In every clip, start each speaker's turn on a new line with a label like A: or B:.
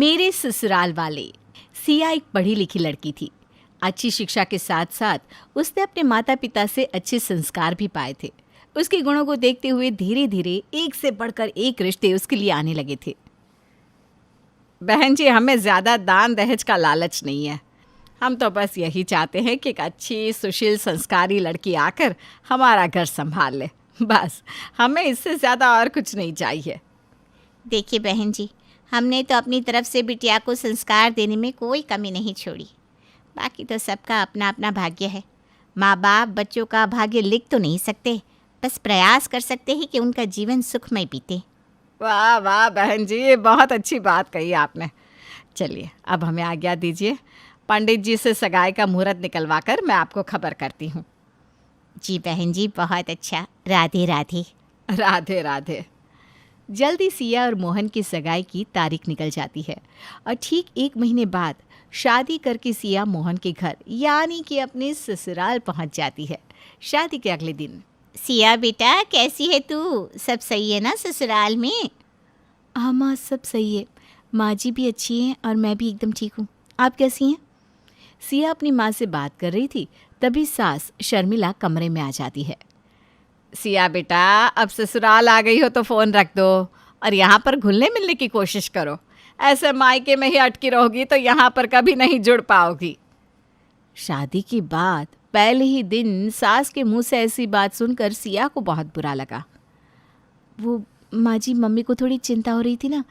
A: मेरे ससुराल वाले। सिया एक पढ़ी लिखी लड़की थी। अच्छी शिक्षा के साथ साथ उसने अपने माता पिता से अच्छे संस्कार भी पाए थे। उसके गुणों को देखते हुए धीरे धीरे एक से बढ़कर एक रिश्ते उसके लिए आने लगे थे। बहन जी, हमें ज़्यादा दान दहेज का लालच नहीं है। हम तो बस यही चाहते हैं कि एक अच्छी सुशील संस्कारी लड़की आकर हमारा घर संभाल ले। बस हमें इससे ज़्यादा और कुछ नहीं चाहिए।
B: देखिए बहन जी, हमने तो अपनी तरफ से बिटिया को संस्कार देने में कोई कमी नहीं छोड़ी। बाकी तो सबका अपना अपना भाग्य है। माँ बाप बच्चों का भाग्य लिख तो नहीं सकते, बस प्रयास कर सकते हैं कि उनका जीवन सुखमय बीते।
A: वाह वाह बहन जी, ये बहुत अच्छी बात कही आपने। चलिए अब हमें आज्ञा दीजिए। पंडित जी से सगाई का मुहूर्त निकलवा कर मैं आपको खबर करती हूँ।
B: जी बहन जी, बहुत अच्छा। राधे राधे।
A: राधे राधे। जल्दी सिया और मोहन की सगाई की तारीख निकल जाती है और ठीक 1 महीने बाद शादी करके सिया मोहन के घर यानी कि अपने ससुराल पहुंच जाती है। शादी के अगले दिन।
B: सिया बेटा, कैसी है तू? सब सही है ना ससुराल में?
A: हाँ माँ, सब सही है। माँ जी भी अच्छी हैं और मैं भी एकदम ठीक हूँ। आप कैसी हैं? सिया अपनी माँ से बात कर रही थी, तभी सास शर्मिला कमरे में आ जाती है। सिया बेटा, अब ससुराल आ गई हो तो फ़ोन रख दो और यहाँ पर घुलने मिलने की कोशिश करो। ऐसे मायके में ही अटकी रहोगी तो यहाँ पर कभी नहीं जुड़ पाओगी। शादी के बाद पहले ही दिन सास के मुंह से ऐसी बात सुनकर सिया को बहुत बुरा लगा। वो माँ जी, मम्मी को थोड़ी चिंता हो रही थी ना,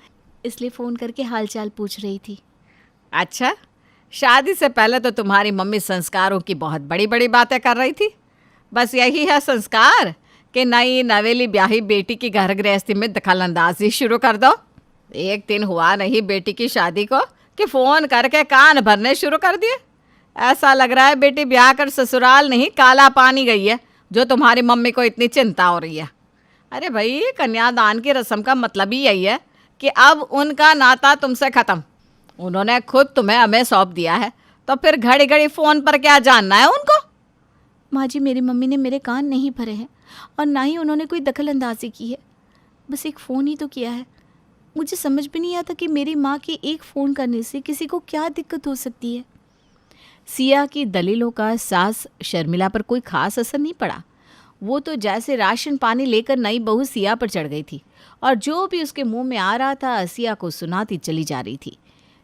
A: इसलिए फ़ोन करके हालचाल पूछ रही थी। अच्छा, शादी से पहले तो तुम्हारी मम्मी संस्कारों की बहुत बड़ी बड़ी बातें कर रही थी। बस यही है संस्कार कि नई नवेली ब्याही बेटी की घर गृहस्थी में दखलंदाजी शुरू कर दो। एक दिन हुआ नहीं बेटी की शादी को कि फ़ोन करके कान भरने शुरू कर दिए। ऐसा लग रहा है बेटी ब्याह कर ससुराल नहीं काला पानी गई है, जो तुम्हारी मम्मी को इतनी चिंता हो रही है। अरे भाई, कन्यादान की रस्म का मतलब ही यही है कि अब उनका नाता तुमसे ख़त्म। उन्होंने खुद तुम्हें हमें सौंप दिया है, तो फिर घड़ी घड़ी फ़ोन पर क्या जानना है उनको? माँ जी, मेरी मम्मी ने मेरे कान नहीं भरे हैं और ना ही उन्होंने कोई दखल अंदाजी की है। बस एक फ़ोन ही तो किया है। मुझे समझ भी नहीं आता कि मेरी माँ के एक फ़ोन करने से किसी को क्या दिक्कत हो सकती है। सिया की दलीलों का सास शर्मिला पर कोई खास असर नहीं पड़ा। वो तो जैसे राशन पानी लेकर नई बहू सिया पर चढ़ गई थी और जो भी उसके मुंह में आ रहा था सिया को सुनाती चली जा रही थी।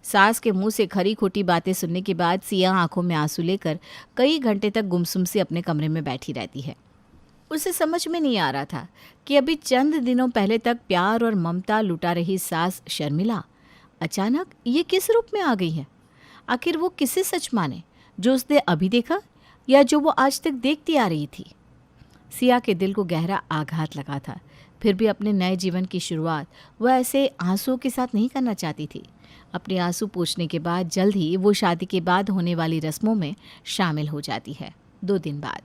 A: सास के मुंह से खरी खोटी बातें सुनने के बाद सिया आंखों में आंसू लेकर कई घंटे तक गुमसुम से अपने कमरे में बैठी रहती है। उसे समझ में नहीं आ रहा था कि अभी चंद दिनों पहले तक प्यार और ममता लुटा रही सास शर्मिला अचानक ये किस रूप में आ गई है। आखिर वो किसे सच माने, जो उसने अभी देखा या जो वो आज तक देखती आ रही थी। सिया के दिल को गहरा आघात लगा था। फिर भी अपने नए जीवन की शुरुआत वह ऐसे आंसुओं के साथ नहीं करना चाहती थी। अपने आंसू पोंछने के बाद जल्द ही वो शादी के बाद होने वाली रस्मों में शामिल हो जाती है। 2 दिन बाद।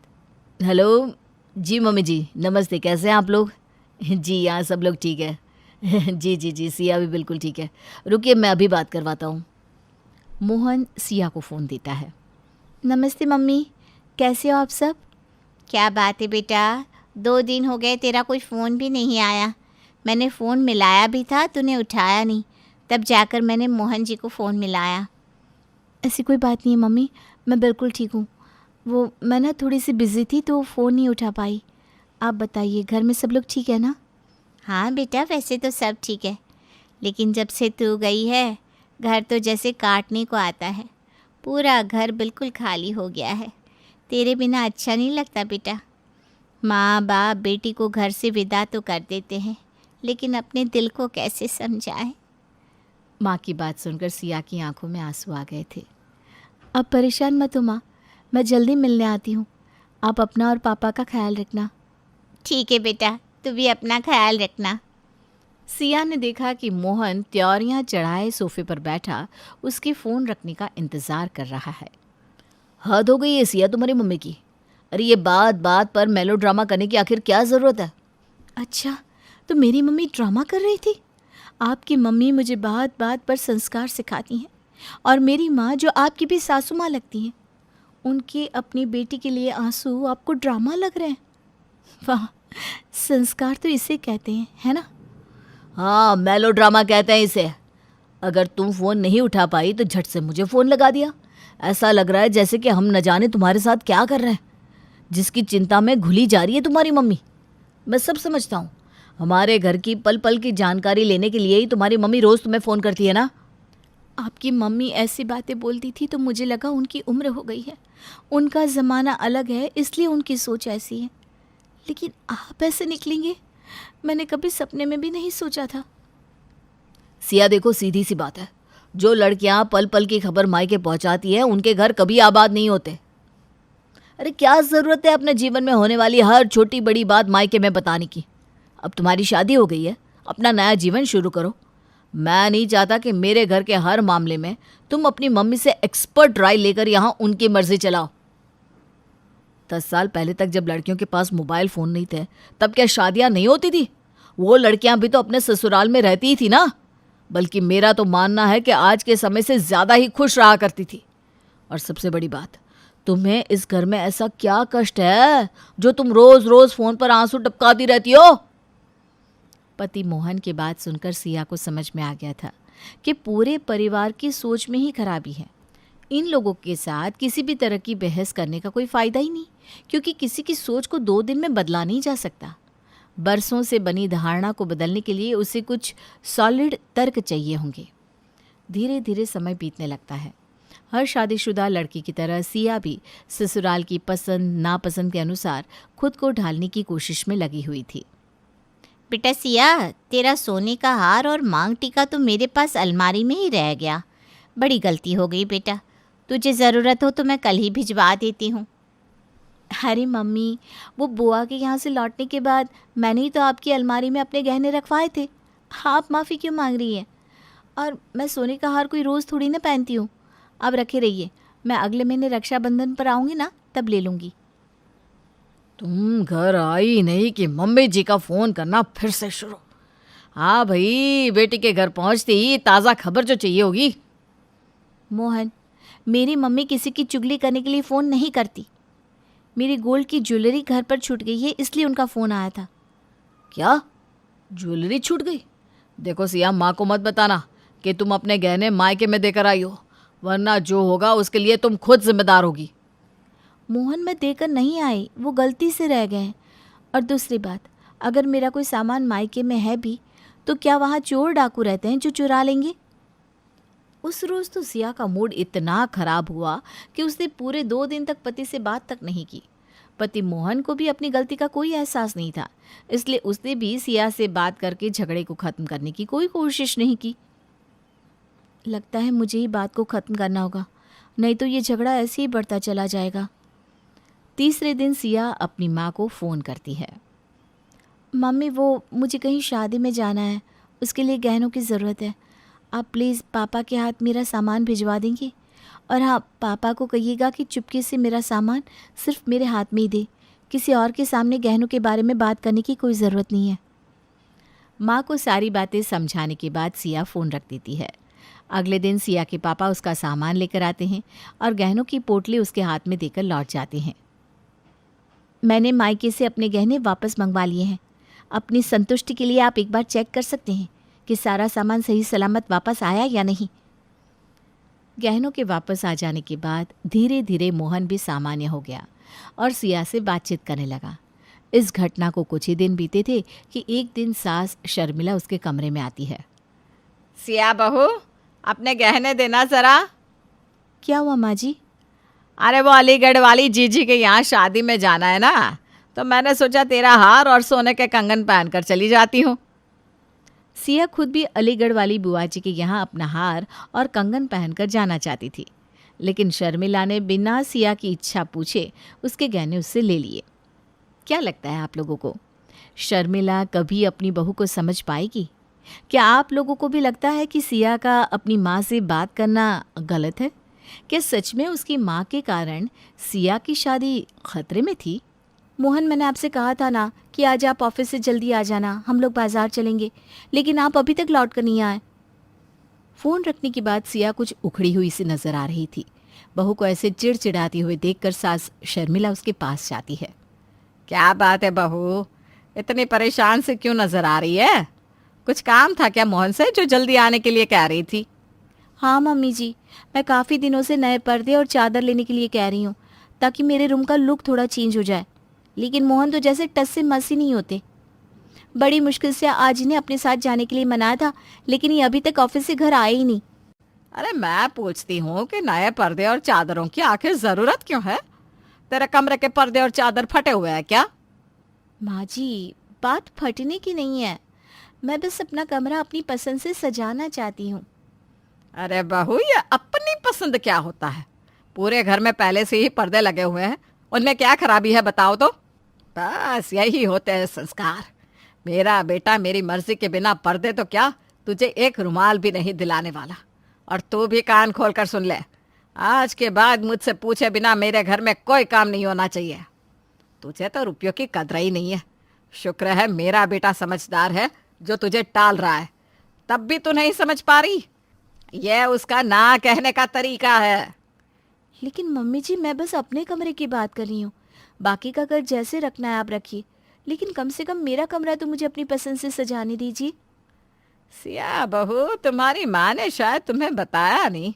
A: हेलो जी मम्मी जी, नमस्ते। कैसे हैं आप लोग? जी यहाँ सब लोग ठीक है। जी जी जी, सिया भी बिल्कुल ठीक है। रुकिए, मैं अभी बात करवाता हूँ। मोहन सिया को फ़ोन देता है। नमस्ते मम्मी, कैसे हो आप सब?
B: क्या बात है बेटा, 2 दिन हो गए तेरा कोई फ़ोन भी नहीं आया। मैंने फ़ोन मिलाया भी था, तूने उठाया नहीं। तब जाकर मैंने मोहन जी को फ़ोन मिलाया।
A: ऐसी कोई बात नहीं है मम्मी, मैं बिल्कुल ठीक हूँ। वो मैं ना थोड़ी सी बिज़ी थी तो फ़ोन नहीं उठा पाई। आप बताइए, घर में सब लोग ठीक है ना?
B: हाँ बेटा, वैसे तो सब ठीक है, लेकिन जब से तू गई है घर तो जैसे काटने को आता है। पूरा घर बिल्कुल खाली हो गया है। तेरे बिना अच्छा नहीं लगता बेटा। माँ बाप बेटी को घर से विदा तो कर देते हैं, लेकिन अपने दिल को कैसे समझाएं।
A: माँ की बात सुनकर सिया की आंखों में आंसू आ गए थे। अब परेशान मत हो माँ, मैं जल्दी मिलने आती हूँ। आप अपना और पापा का ख्याल रखना।
B: ठीक है बेटा, तू भी अपना ख्याल रखना।
A: सिया ने देखा कि मोहन त्योरियां चढ़ाए सोफे पर बैठा उसके फ़ोन रखने का इंतज़ार कर रहा है। हद हो गई है सिया तुम्हारी मम्मी की। अरे ये बात बात पर मेलो ड्रामा करने की आखिर क्या ज़रूरत है? अच्छा, तो मेरी मम्मी ड्रामा कर रही थी? आपकी मम्मी मुझे बात बात पर संस्कार सिखाती हैं और मेरी माँ, जो आपकी भी सासू माँ लगती हैं, उनके अपनी बेटी के लिए आंसू आपको ड्रामा लग रहे हैं? वाह, संस्कार तो इसे कहते हैं, है ना? हाँ, मेलो ड्रामा कहते हैं इसे। अगर तुम फ़ोन नहीं उठा पाई तो झट से मुझे फ़ोन लगा दिया। ऐसा लग रहा है जैसे कि हम न जाने तुम्हारे साथ क्या कर रहे हैं, जिसकी चिंता में घुली जा रही है तुम्हारी मम्मी। मैं सब समझता हूँ। हमारे घर की पल पल की जानकारी लेने के लिए ही तुम्हारी मम्मी रोज़ तुम्हें फ़ोन करती है ना। आपकी मम्मी ऐसी बातें बोलती थी तो मुझे लगा उनकी उम्र हो गई है, उनका ज़माना अलग है, इसलिए उनकी सोच ऐसी है। लेकिन आप ऐसे निकलेंगे, मैंने कभी सपने में भी नहीं सोचा था। सिया देखो, सीधी सी बात है, जो लड़कियां पल पल की खबर मायके पहुंचाती है उनके घर कभी आबाद नहीं होते। अरे क्या ज़रूरत है अपने जीवन में होने वाली हर छोटी बड़ी बात मायके में बताने की। अब तुम्हारी शादी हो गई है, अपना नया जीवन शुरू करो। मैं नहीं चाहता कि मेरे घर के हर मामले में तुम अपनी मम्मी से एक्सपर्ट राय लेकर यहाँ उनकी मर्जी चलाओ। 10 साल पहले तक जब लड़कियों के पास मोबाइल फ़ोन नहीं थे तब क्या शादियाँ नहीं होती थी? वो लड़कियाँ भी तो अपने ससुराल में रहती ही थी ना। बल्कि मेरा तो मानना है कि आज के समय से ज़्यादा ही खुश रहा करती थी। और सबसे बड़ी बात, तुम्हें इस घर में ऐसा क्या कष्ट है जो तुम रोज़ रोज़ फ़ोन पर आंसू टपकाती रहती हो? पति मोहन की बात सुनकर सिया को समझ में आ गया था कि पूरे परिवार की सोच में ही खराबी है। इन लोगों के साथ किसी भी तरह की बहस करने का कोई फ़ायदा ही नहीं, क्योंकि किसी की सोच को 2 दिन में बदला नहीं जा सकता। बरसों से बनी धारणा को बदलने के लिए उसे कुछ सॉलिड तर्क चाहिए होंगे। धीरे धीरे समय बीतने लगता है। हर शादीशुदा लड़की की तरह सिया भी ससुराल की पसंद नापसंद के अनुसार खुद को ढालने की कोशिश में लगी हुई थी।
B: बेटा सिया, तेरा सोने का हार और मांग टीका तो मेरे पास अलमारी में ही रह गया। बड़ी गलती हो गई बेटा, तुझे ज़रूरत हो तो मैं कल ही भिजवा देती हूँ।
A: अरे मम्मी, वो बुआ के यहाँ से लौटने के बाद मैंने ही तो आपकी अलमारी में अपने गहने रखवाए थे। आप माफ़ी क्यों मांग रही हैं? और मैं सोने का हार कोई रोज़ थोड़ी ना पहनती हूँ। अब रखे रहिए, मैं अगले महीने रक्षाबंधन पर आऊँगी ना, तब ले लूँगी। तुम घर आई नहीं कि मम्मी जी का फ़ोन करना फिर से शुरू। हाँ भाई, बेटी के घर पहुँचते ही ताज़ा खबर जो चाहिए होगी। मोहन, मेरी मम्मी किसी की चुगली करने के लिए फ़ोन नहीं करती। मेरी गोल्ड की ज्वेलरी घर पर छूट गई है, इसलिए उनका फ़ोन आया था। क्या? ज्वेलरी छूट गई? देखो सिया, माँ को मत बताना कि तुम अपने गहने मायके में देकर आई हो, वरना जो होगा उसके लिए तुम खुद जिम्मेदार होगी। मोहन, मैं देकर नहीं आई, वो गलती से रह गए हैं। और दूसरी बात, अगर मेरा कोई सामान मायके में है भी तो क्या वहाँ चोर डाकू रहते हैं जो चुरा लेंगे? उस रोज़ तो सिया का मूड इतना खराब हुआ कि उसने पूरे 2 दिन तक पति से बात तक नहीं की। पति मोहन को भी अपनी गलती का कोई एहसास नहीं था, इसलिए उसने भी सिया से बात करके झगड़े को ख़त्म करने की कोई कोशिश नहीं की। लगता है मुझे ही बात को ख़त्म करना होगा, नहीं तो ये झगड़ा ऐसे ही बढ़ता चला जाएगा। तीसरे दिन सिया अपनी माँ को फ़ोन करती है। मम्मी, वो मुझे कहीं शादी में जाना है, उसके लिए गहनों की ज़रूरत है। आप प्लीज़ पापा के हाथ मेरा सामान भिजवा देंगी? और हाँ, पापा को कहिएगा कि चुपके से मेरा सामान सिर्फ मेरे हाथ में ही दे, किसी और के सामने गहनों के बारे में बात करने की कोई ज़रूरत नहीं है। माँ को सारी बातें समझाने के बाद सिया फ़ोन रख देती है। अगले दिन सिया के पापा उसका सामान लेकर आते हैं और गहनों की पोटली उसके हाथ में देकर लौट जाते हैं। मैंने मायके से अपने गहने वापस मंगवा लिए हैं। अपनी संतुष्टि के लिए आप एक बार चेक कर सकते हैं कि सारा सामान सही सलामत वापस आया या नहीं। गहनों के वापस आ जाने के बाद धीरे धीरे मोहन भी सामान्य हो गया और सिया से बातचीत करने लगा। इस घटना को कुछ ही दिन बीते थे कि एक दिन सास शर्मिला उसके कमरे में आती है।
C: सिया बहू, अपने गहने देना ज़रा।
A: क्या हुआ माँ जी?
C: अरे वो अलीगढ़ वाली जीजी के यहाँ शादी में जाना है ना, तो मैंने सोचा तेरा हार और सोने के कंगन पहनकर चली जाती हूँ।
A: सिया खुद भी अलीगढ़ वाली बुआ जी के यहाँ अपना हार और कंगन पहनकर जाना चाहती थी, लेकिन शर्मिला ने बिना सिया की इच्छा पूछे उसके गहने उससे ले लिए। क्या लगता है आप लोगों को, शर्मिला कभी अपनी बहू को समझ पाएगी? क्या आप लोगों को भी लगता है कि सिया का अपनी माँ से बात करना गलत है? क्या सच में उसकी माँ के कारण सिया की शादी खतरे में थी? मोहन, मैंने आपसे कहा था ना कि आज आप ऑफिस से जल्दी आ जाना, हम लोग बाजार चलेंगे, लेकिन आप अभी तक लौट कर नहीं आए। फ़ोन रखने के बाद सिया कुछ उखड़ी हुई सी नज़र आ रही थी। बहू को ऐसे चिड़चिड़ाती हुए देखकर सास शर्मिला उसके पास जाती है।
C: क्या बात है बहू, इतनी परेशान से क्यों नज़र आ रही है? कुछ काम था क्या मोहन से जो जल्दी आने के लिए कह रही थी?
A: हाँ मम्मी जी, मैं काफ़ी दिनों से नए पर्दे और चादर लेने के लिए कह रही हूँ ताकि मेरे रूम का लुक थोड़ा चेंज हो जाए, लेकिन मोहन तो जैसे टस से मस ही नहीं होते। बड़ी मुश्किल से आज इन्हें अपने साथ जाने के लिए मनाया था, लेकिन ये अभी तक ऑफिस से घर आए ही नहीं।
C: अरे मैं पूछती हूँ कि नए पर्दे और चादरों की आखिर जरूरत क्यों है? तेरे कमरे के पर्दे और चादर फटे हुए हैं क्या?
A: माँ जी, बात फटने की नहीं है, मैं बस अपना कमरा अपनी पसंद से सजाना चाहती हूँ।
C: अरे बहू, ये अपनी पसंद क्या होता है? पूरे घर में पहले से ही पर्दे लगे हुए हैं, उनमें क्या खराबी है बताओ तो? बस यही होते हैं संस्कार। मेरा बेटा मेरी मर्जी के बिना पर्दे तो क्या, तुझे एक रुमाल भी नहीं दिलाने वाला। और तू भी कान खोल कर सुन ले, आज के बाद मुझसे पूछे बिना मेरे घर में कोई काम नहीं होना चाहिए। तुझे तो रुपयों की कदर ही नहीं है। शुक्र है मेरा बेटा समझदार है जो तुझे टाल रहा है, तब भी तू नहीं समझ पा रही। यह उसका ना कहने का तरीका है।
A: लेकिन मम्मी जी, मैं बस अपने कमरे की बात कर रही हूँ, बाकी का घर जैसे रखना है आप रखिए, लेकिन कम से कम मेरा कमरा तो मुझे अपनी पसंद से सजाने दीजिए।
C: सिया बहू, तुम्हारी माँ ने शायद तुम्हें बताया नहीं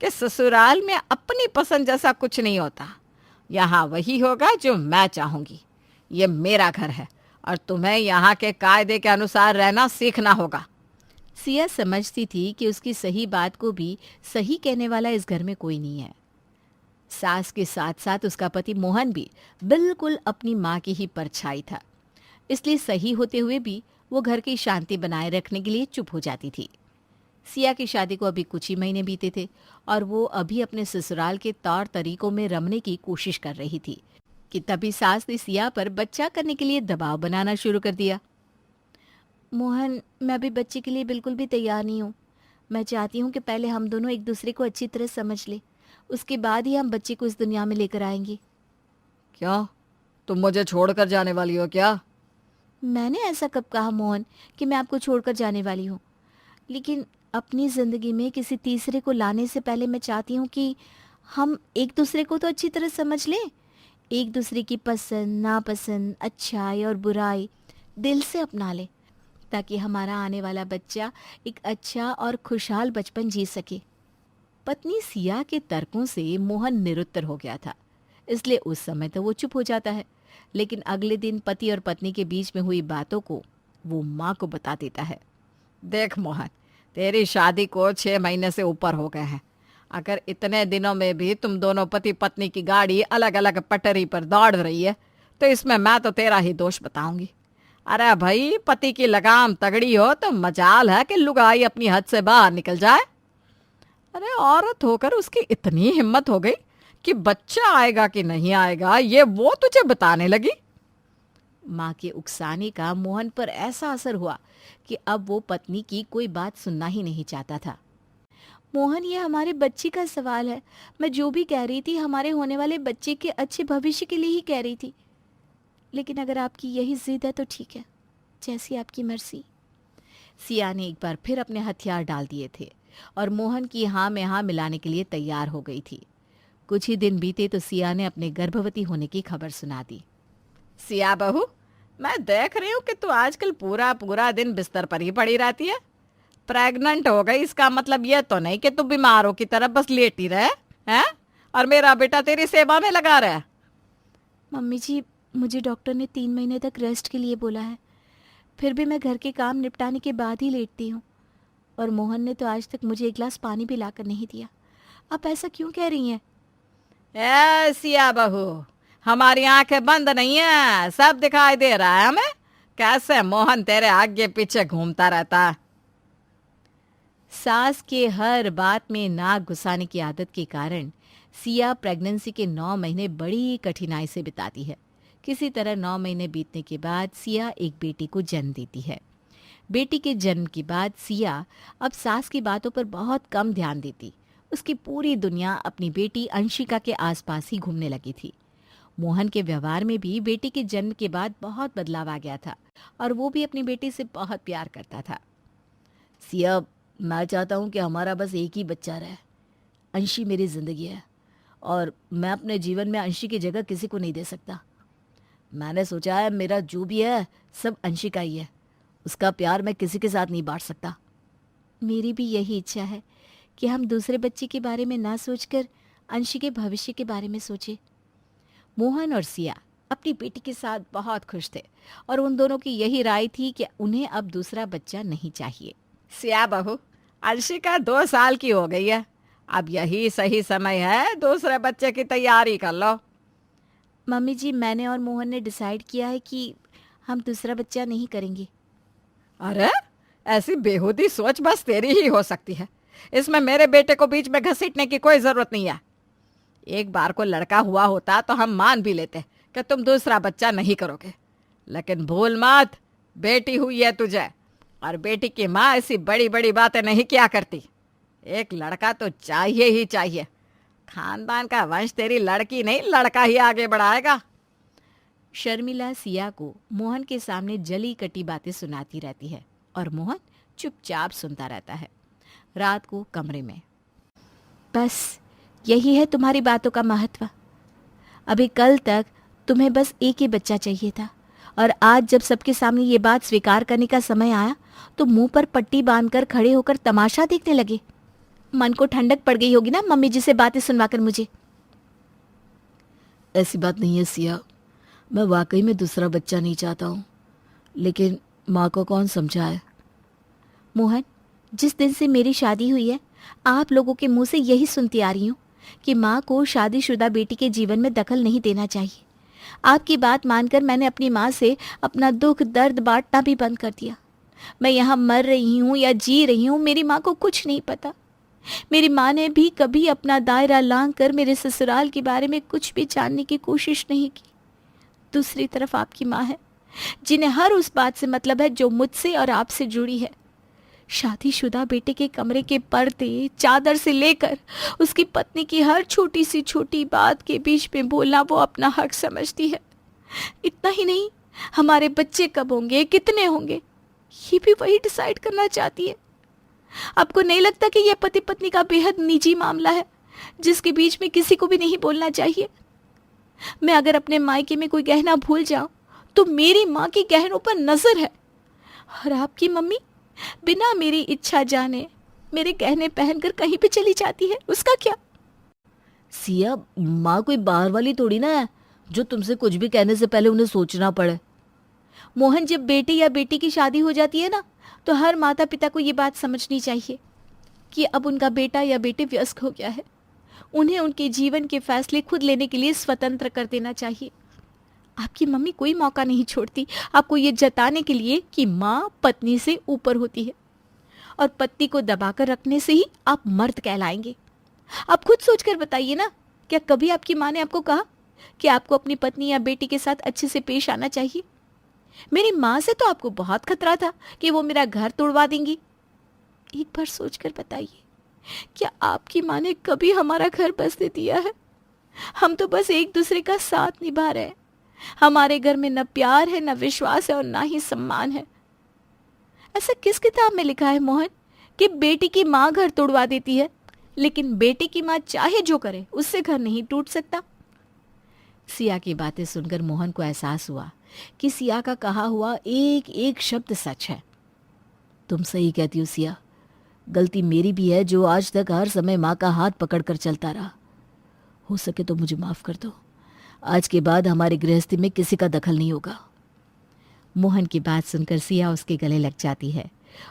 C: कि ससुराल में अपनी पसंद जैसा कुछ नहीं होता। यहाँ वही होगा जो मैं चाहूँगी। ये मेरा घर है और तुम्हें यहाँ के कायदे के अनुसार रहना सीखना होगा।
A: सिया समझती थी कि उसकी सही बात को भी सही कहने वाला इस घर में कोई नहीं है। सास के साथ साथ उसका पति मोहन भी बिल्कुल अपनी माँ की ही परछाई था, इसलिए सही होते हुए भी वो घर की शांति बनाए रखने के लिए चुप हो जाती थी। सिया की शादी को अभी कुछ ही महीने बीते थे और वो अभी अपने ससुराल के तौर तरीकों में रमने की कोशिश कर रही थी कि तभी सास ने सिया पर बच्चा करने के लिए दबाव बनाना शुरू कर दिया। मोहन, मैं अभी बच्चे के लिए बिल्कुल भी तैयार नहीं हूँ। मैं चाहती हूँ कि पहले हम दोनों एक दूसरे को अच्छी तरह समझ लें, उसके बाद ही हम बच्चे को इस दुनिया में लेकर आएंगे।
C: क्या तुम मुझे छोड़कर जाने वाली हो क्या?
A: मैंने ऐसा कब कहा मोहन कि मैं आपको छोड़कर जाने वाली हूँ? लेकिन अपनी ज़िंदगी में किसी तीसरे को लाने से पहले मैं चाहती हूँ कि हम एक दूसरे को तो अच्छी तरह समझ लें, एक दूसरे की पसंद नापसंद, अच्छाई और बुराई दिल से अपना लें, ताकि हमारा आने वाला बच्चा एक अच्छा और खुशहाल बचपन जी सके। पत्नी सिया के तर्कों से मोहन निरुत्तर हो गया था, इसलिए उस समय तो वो चुप हो जाता है, लेकिन अगले दिन पति और पत्नी के बीच में हुई बातों को वो माँ को बता देता है।
C: देख मोहन, तेरी शादी को 6 महीने से ऊपर हो गए हैं। अगर इतने दिनों में भी तुम दोनों पति पत्नी की गाड़ी अलग अलग पटरी पर दौड़ रही है तो इसमें मैं तो तेरा ही दोष बताऊंगी। अरे भाई, पति की लगाम तगड़ी हो तो मजाल है कि लुगाई अपनी हद से बाहर निकल जाए। अरे औरत होकर उसकी इतनी हिम्मत हो गई कि बच्चा आएगा कि नहीं आएगा ये वो तुझे बताने लगी।
A: माँ के उकसाने का मोहन पर ऐसा असर हुआ कि अब वो पत्नी की कोई बात सुनना ही नहीं चाहता था। मोहन, ये हमारे बच्चे का सवाल है। मैं जो भी कह रही थी हमारे होने वाले बच्चे के अच्छे भविष्य के लिए ही कह रही थी, लेकिन अगर आपकी यही जिद है तो ठीक है, जैसी आपकी मर्जी। सिया ने एक बार फिर अपने हथियार डाल दिए थे और मोहन की हाँ में हाँ मिलाने के लिए तैयार हो गई थी। कुछ ही दिन बीते तो सिया ने अपने गर्भवती होने की खबर सुना दी।
C: सिया बहू, मैं देख रही हूँ कि तू आजकल पूरा पूरा दिन बिस्तर पर ही पड़ी रहती है। प्रेग्नेंट हो गई इसका मतलब ये तो नहीं कि तू बीमारों की तरफ बस लेटी रहे हैं और मेरा बेटा तेरी सेवा में लगा रहा है।
A: मम्मी जी, मुझे डॉक्टर ने 3 महीने तक रेस्ट के लिए बोला है, फिर भी मैं घर के काम निपटाने के बाद ही लेटती हूँ, और मोहन ने तो आज तक मुझे एक गिलास पानी भी लाकर नहीं दिया। आप ऐसा क्यों कह रही हैं?
C: ए सिया बहू, हमारी आंखें बंद नहीं है, सब दिखाई दे रहा है हमें कैसे मोहन तेरे आगे पीछे घूमता रहता है।
A: सास के हर बात में नाक घुसाने की आदत के कारण सिया प्रेगनेंसी के 9 महीने बड़ी कठिनाई से बिताती है। किसी तरह 9 महीने बीतने के बाद सिया एक बेटी को जन्म देती है। बेटी के जन्म के बाद सिया अब सास की बातों पर बहुत कम ध्यान देती। उसकी पूरी दुनिया अपनी बेटी अंशिका के आसपास ही घूमने लगी थी। मोहन के व्यवहार में भी बेटी के जन्म के बाद बहुत बदलाव आ गया था और वो भी अपनी बेटी से बहुत प्यार करता था। सिया, मैं चाहता हूँ कि हमारा बस एक ही बच्चा रहे। अंशी मेरी ज़िंदगी है और मैं अपने जीवन में अंशी की जगह किसी को नहीं दे सकता। मैंने सोचा है मेरा जो भी है सब अंशी का ही है, उसका प्यार मैं किसी के साथ नहीं बांट सकता। मेरी भी यही इच्छा है कि हम दूसरे बच्चे के बारे में ना सोचकर अंशी के भविष्य के बारे में सोचे। मोहन और सिया अपनी बेटी के साथ बहुत खुश थे और उन दोनों की यही राय थी कि उन्हें अब दूसरा बच्चा नहीं चाहिए।
C: सिया बहू, अंशिका 2 साल की हो गई है, अब यही सही समय है दूसरे बच्चे की तैयारी कर लो।
A: मम्मी जी, मैंने और मोहन ने डिसाइड किया है कि हम दूसरा बच्चा नहीं करेंगे।
C: अरे, ऐसी बेहूदी सोच बस तेरी ही हो सकती है। इसमें मेरे बेटे को बीच में घसीटने की कोई जरूरत नहीं है। एक बार को लड़का हुआ होता तो हम मान भी लेते कि तुम दूसरा बच्चा नहीं करोगे, लेकिन भूल मत, बेटी हुई है तुझे, और बेटी की माँ ऐसी बड़ी बड़ी बातें नहीं किया करती। एक लड़का तो चाहिए ही चाहिए। खानदान का वंश तेरी लड़की नहीं, लड़का ही आगे बढ़ाएगा।
A: शर्मिला सिया को मोहन के सामने जली कटी बातें सुनाती रहती है और मोहन चुपचाप सुनता रहता है। रात को कमरे में, बस यही है तुम्हारी बातों का महत्व। अभी कल तक तुम्हें बस एक ही बच्चा चाहिए था, और आज जब सबके सामने ये बात स्वीकार करने का समय आया तो मुंह पर पट्टी बांधकर खड़े होकर तमाशा देखने लगे। मन को ठंडक पड़ गई होगी ना मम्मी जी से बातें सुनवाकर मुझे।
D: ऐसी बात नहीं है सिया, मैं वाकई में दूसरा बच्चा नहीं चाहता हूँ, लेकिन माँ को कौन समझाए।
A: मोहन, जिस दिन से मेरी शादी हुई है आप लोगों के मुंह से यही सुनती आ रही हूँ कि माँ को शादीशुदा बेटी के जीवन में दखल नहीं देना चाहिए। आपकी बात मानकर मैंने अपनी माँ से अपना दुख दर्द बांटना भी बंद कर दिया। मैं यहाँ मर रही हूँ या जी रही हूँ, मेरी माँ को कुछ नहीं पता। मेरी माँ ने भी कभी अपना दायरा लांघ कर मेरे ससुराल के बारे में कुछ भी जानने की कोशिश नहीं की। दूसरी तरफ आपकी माँ है, जिन्हें हर उस बात से मतलब है जो मुझसे और आपसे जुड़ी है। शादीशुदा बेटे के कमरे के पर्दे, चादर से लेकर उसकी पत्नी की हर छोटी सी छोटी बात के बीच में बोलना वो अपना हक समझती है। इतना ही नहीं, हमारे बच्चे कब होंगे, कितने होंगे, ये भी वही डिसाइड करना चाहती है। आपको नहीं लगता कि यह पति पत्नी का बेहद निजी मामला है जिसके बीच में किसी को भी नहीं बोलना चाहिए? मैं अगर अपने मायके में कोई गहना भूल जाऊं तो मेरी माँ की गहनों पर नजर है, और आपकी मम्मी बिना मेरी इच्छा जाने मेरे गहने पहनकर कहीं पे चली जाती है, उसका क्या?
D: सिया, माँ कोई बाहर वाली थोड़ी ना है जो तुमसे कुछ भी कहने से पहले उन्हें सोचना पड़े।
A: मोहन, जब बेटे या बेटी की शादी हो जाती है ना, तो हर माता पिता को ये बात समझनी चाहिए कि अब उनका बेटा या बेटी वयस्क हो गया है। उन्हें उनके जीवन के फैसले खुद लेने के लिए स्वतंत्र कर देना चाहिए। आपकी मम्मी कोई मौका नहीं छोड़ती आपको ये जताने के लिए कि माँ पत्नी से ऊपर होती है, और पत्नी को दबाकर रखने से ही आप मर्द कहलाएंगे। आप खुद सोचकर बताइए ना, क्या कभी आपकी माँ ने आपको कहा कि आपको अपनी पत्नी या बेटी के साथ अच्छे से पेश आना चाहिए? मेरी माँ से तो आपको बहुत खतरा था कि वो मेरा घर तोड़वा देंगी। एक बार सोचकर बताइए, क्या आपकी माँ ने कभी हमारा घर बसने दिया है? हम तो बस एक दूसरे का साथ निभा रहे हैं। हमारे घर में न प्यार है, न विश्वास है, और ना ही सम्मान है। ऐसा किस किताब में लिखा है मोहन कि बेटी की माँ घर तोड़वा देती है, लेकिन बेटे की माँ चाहे जो करे उससे घर नहीं टूट सकता?
D: सिया की बातें सुनकर मोहन को एहसास हुआ कि सिया का कहा हुआ एक एक शब्द सच है। तुम सही कहती हो सिया, गलती मेरी भी है जो आज तक हर समय माँ का हाथ पकड़कर चलता रहा। हो सके तो मुझे माफ कर दो। आज के बाद हमारी गृहस्थी में किसी का दखल नहीं होगा।
A: मोहन की बात सुनकर सिया उसके गले लग जाती है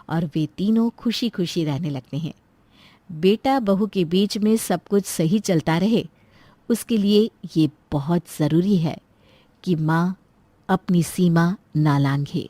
A: और वे तीनों खुशी खुशी रहने लगते हैं। बेटा बहू के बीच में सब कुछ सही चलता रहे, उसके लिए ये बहुत ज़रूरी है कि माँ अपनी सीमा ना लांघे।